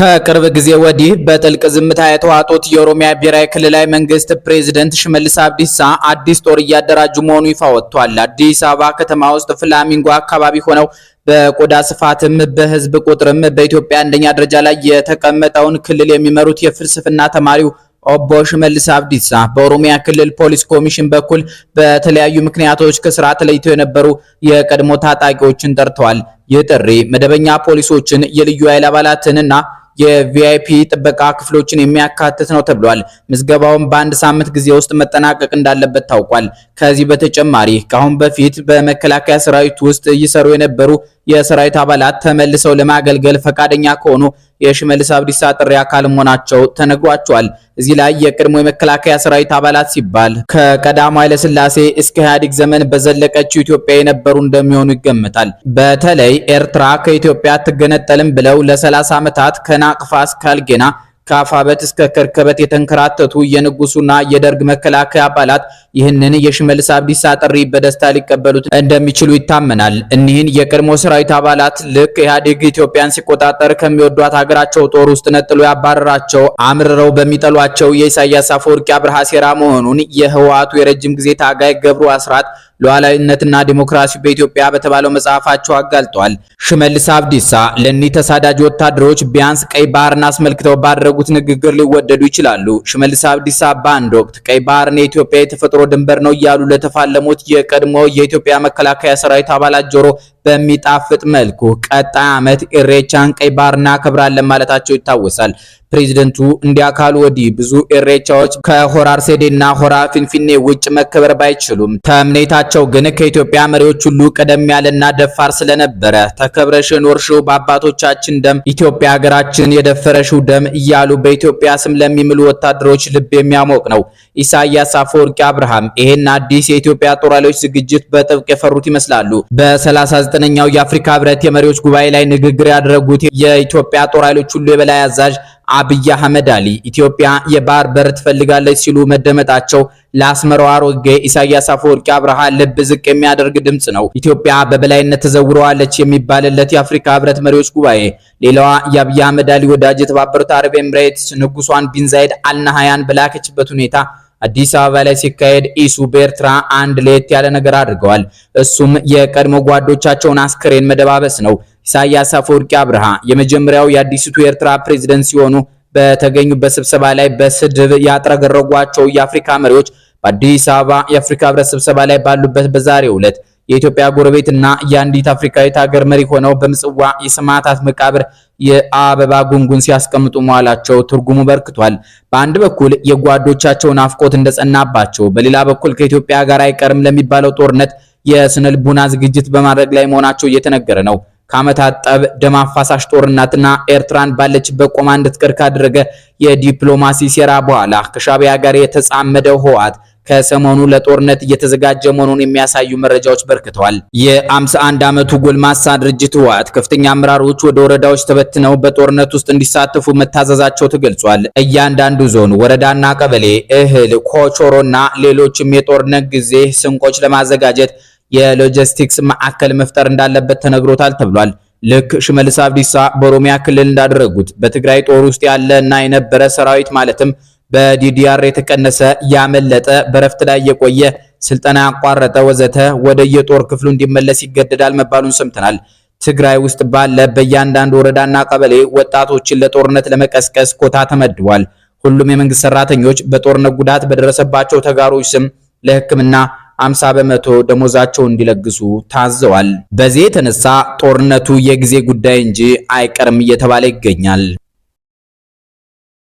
ከቅርብ ጊዜ ወዲህ በጥልቅ ዝምታ የተዋጡት የኦሮሚያ ብሔራዊ ክልላዊ መንግስት ፕሬዝዳንት ሽመልስ አብዲሳ አዲስ ጦር እያደራጁ መሆኑ ይፋ ወጥቷል። አዲስ አበባ ከተማ ውስጥ ፍላሚንጎ አካባቢ ሆነው በቆዳ ስፋትም በህዝብ ቁጥርም በኢትዮጵያ አንደኛ ደረጃ ላይ የተቀመጠውን ክልል የሚመሩት የፍልስፍና ተማሪው ኦቦ ሽመልስ አብዲሳ በኦሮሚያ ክልል ፖሊስ ኮሚሽን በኩል በተለያዩ ምክንያቶች ከስራ ተለይተው የነበሩ የቀድሞ ታጣቂዎችን ጠርተዋል። ይህ ጥሪ መደበኛ ፖሊሶችን፣ የልዩ ኃይል አባላትንና የቪአይፒ ጥበቃ ክፍሎችን የሚያካትት ነው ተብሏል። ምዝገባውን በአንድ ሳምንት ጊዜ ውስጥ መጠናቀቅ እንዳለበት ታውቋል። ከዚህ በተጨማሪ ከአሁን በፊት በመከላከያ ሰራዊት ውስጥ ይሰሩ የነበሩ የሰራዊት አባላት ተመልሰው ለማገልገል ፈቃደኛ ከሆኑ የሽመልስ አብዲሳ ጥሪ አካል መሆናቸው ተነግሯቸዋል። እዚህ ላይ የቀድሞ የመከላከያ ሰራዊት አባላት ሲባል ከቀዳማዊ ኃይለ ሥላሴ እስከ ኢህአዴግ ዘመን በዘለቀችው ኢትዮጵያ የነበሩ እንደሚሆኑ ይገመታል። በተለይ ኤርትራ ከኢትዮጵያ አትገነጠልም ብለው ለ30 ዓመታት ከናቅፋ እስከ አልጌና ከአፋበት እስከ ከርከበት የተንከራተቱ የንጉሱና የደርግ መከላከያ አባላት ይህንን የሽመልስ አብዲሳ ጥሪ በደስታ ሊቀበሉት እንደሚችሉ ይታመናል። እኒህን የቀድሞ ሰራዊት አባላት ልክ ኢህአዴግ ኢትዮጵያን ሲቆጣጠር ከሚወዷት ሀገራቸው ጦር ውስጥ ነጥሎ ያባረራቸው አምርረው በሚጠሏቸው የኢሳያስ አፈወርቂ አብርሃ ሴራ መሆኑን የህወሓቱ የረጅም ጊዜ ታጋይ ገብሩ አስራት ሉዓላዊነትና ዲሞክራሲ በኢትዮጵያ በተባለው መጽሐፋቸው አጋልጧል። ሽመልስ አብዲሳ ለእኒህ ተሳዳጅ ወታደሮች ቢያንስ ቀይ ባህርን አስመልክተው ባደረጉት ንግግር ሊወደዱ ይችላሉ። ሽመልስ አብዲሳ በአንድ ወቅት ቀይ ባህርን የኢትዮጵያ የተፈጥሮ ድንበር ነው እያሉ ለተፋለሙት የቀድሞ የኢትዮጵያ መከላከያ ሰራዊት አባላት ጆሮ በሚጣፍጥ መልኩ ቀጣይ ዓመት ኢሬቻን ቀይ ባህር እናከብራለን ማለታቸው ይታወሳል። ፕሬዝደንቱ እንዲያካሉ ወዲህ ብዙ ኢሬቻዎች ከሆራ አርሰዴና ሆራ ፊንፊኔ ውጭ መከበር ባይችሉም ተምኔታቸው ግን ከኢትዮጵያ መሪዎች ሁሉ ቀደም ያለና ደፋር ስለነበረ ተከብረሽ ኖርሽው በአባቶቻችን ደም ኢትዮጵያ ሀገራችን የደፈረሽው ደም እያሉ በኢትዮጵያ ስም ለሚምሉ ወታደሮች ልብ የሚያሞቅ ነው። ኢሳያስ አፈወርቂ አብርሃም ይሄን አዲስ የኢትዮጵያ ጦር ኃይሎች ዝግጅት በጥብቅ የፈሩት ይመስላሉ። በ39ኛው የአፍሪካ ህብረት የመሪዎች ጉባኤ ላይ ንግግር ያደረጉት የኢትዮጵያ ጦር ኃይሎች ሁሉ የበላይ አዛዥ አብይ አህመድ አሊ ኢትዮጵያ የባህር በር ትፈልጋለች ሲሉ መደመጣቸው ለአስመራው አሮጌ ኢሳያስ አፈወርቂ አብርሃ ልብ ዝቅ የሚያደርግ ድምጽ ነው። ኢትዮጵያ በበላይነት ተዘውረዋለች የሚባልለት የአፍሪካ ህብረት መሪዎች ጉባኤ ሌላዋ የአብይ አህመድ አሊ ወዳጅ የተባበሩት አረብ ኤምሬትስ ንጉሷን ቢን ዛይድ አልናሃያን በላከችበት ሁኔታ አዲስ አበባ ላይ ሲካሄድ ኢሱ በኤርትራ አንድ ለየት ያለ ነገር አድርገዋል። እሱም የቀድሞ ጓዶቻቸውን አስከሬን መደባበስ ነው። ኢሳያስ አፈወርቂ አብርሃ የመጀመሪያው የአዲሲቱ ኤርትራ ፕሬዝዳንት ሲሆኑ በተገኙበት ስብሰባ ላይ በስድብ ያጥረገረጓቸው የአፍሪካ መሪዎች በአዲስ አበባ የአፍሪካ ህብረት ስብሰባ ላይ ባሉበት በዛሬው ዕለት የኢትዮጵያ ጎረቤትና የአንዲት አፍሪካዊት ሀገር መሪ ሆነው በምጽዋ የሰማዕታት መቃብር የአበባ ጉንጉን ሲያስቀምጡ መዋላቸው ትርጉሙ በርክቷል። በአንድ በኩል የጓዶቻቸው ናፍቆት እንደጸናባቸው፣ በሌላ በኩል ከኢትዮጵያ ጋር አይቀርም ለሚባለው ጦርነት የስነ ልቡና ዝግጅት በማድረግ ላይ መሆናቸው እየተነገረ ነው። ከዓመታት ጠብ፣ ደም አፋሳሽ ጦርነትና ኤርትራን ባለችበት ቆማ እንድትቀር ካደረገ የዲፕሎማሲ ሴራ በኋላ ከሻዕቢያ ጋር የተጻመደው ህወሓት ከሰሞኑ ለጦርነት እየተዘጋጀ መሆኑን የሚያሳዩ መረጃዎች በርክተዋል። የ51 ዓመቱ ጎልማሳ ድርጅት ህወሓት ከፍተኛ አመራሮች ወደ ወረዳዎች ተበትነው በጦርነት ውስጥ እንዲሳተፉ መታዘዛቸው ተገልጿል። እያንዳንዱ ዞን፣ ወረዳና ቀበሌ እህል፣ ኮቾሮና ሌሎችም የጦርነት ጊዜ ስንቆች ለማዘጋጀት የሎጂስቲክስ ማዕከል መፍጠር እንዳለበት ተነግሮታል ተብሏል። ልክ ሽመልስ አብዲሳ በኦሮሚያ ክልል እንዳደረጉት በትግራይ ጦር ውስጥ ያለ እና የነበረ ሰራዊት ማለትም በዲዲአር የተቀነሰ ያመለጠ በረፍት ላይ የቆየ ስልጠና ያቋረጠ ወዘተ ወደ የጦር ክፍሉ እንዲመለስ ይገደዳል መባሉን ሰምተናል። ትግራይ ውስጥ ባለ በእያንዳንዱ ወረዳና ቀበሌ ወጣቶችን ለጦርነት ለመቀስቀስ ኮታ ተመድቧል። ሁሉም የመንግስት ሰራተኞች በጦርነት ጉዳት በደረሰባቸው ተጋሮች ስም ለሕክምና 50 በመቶ ደሞዛቸው እንዲለግሱ ታዘዋል። በዚህ የተነሳ ጦርነቱ የጊዜ ጉዳይ እንጂ አይቀርም እየተባለ ይገኛል።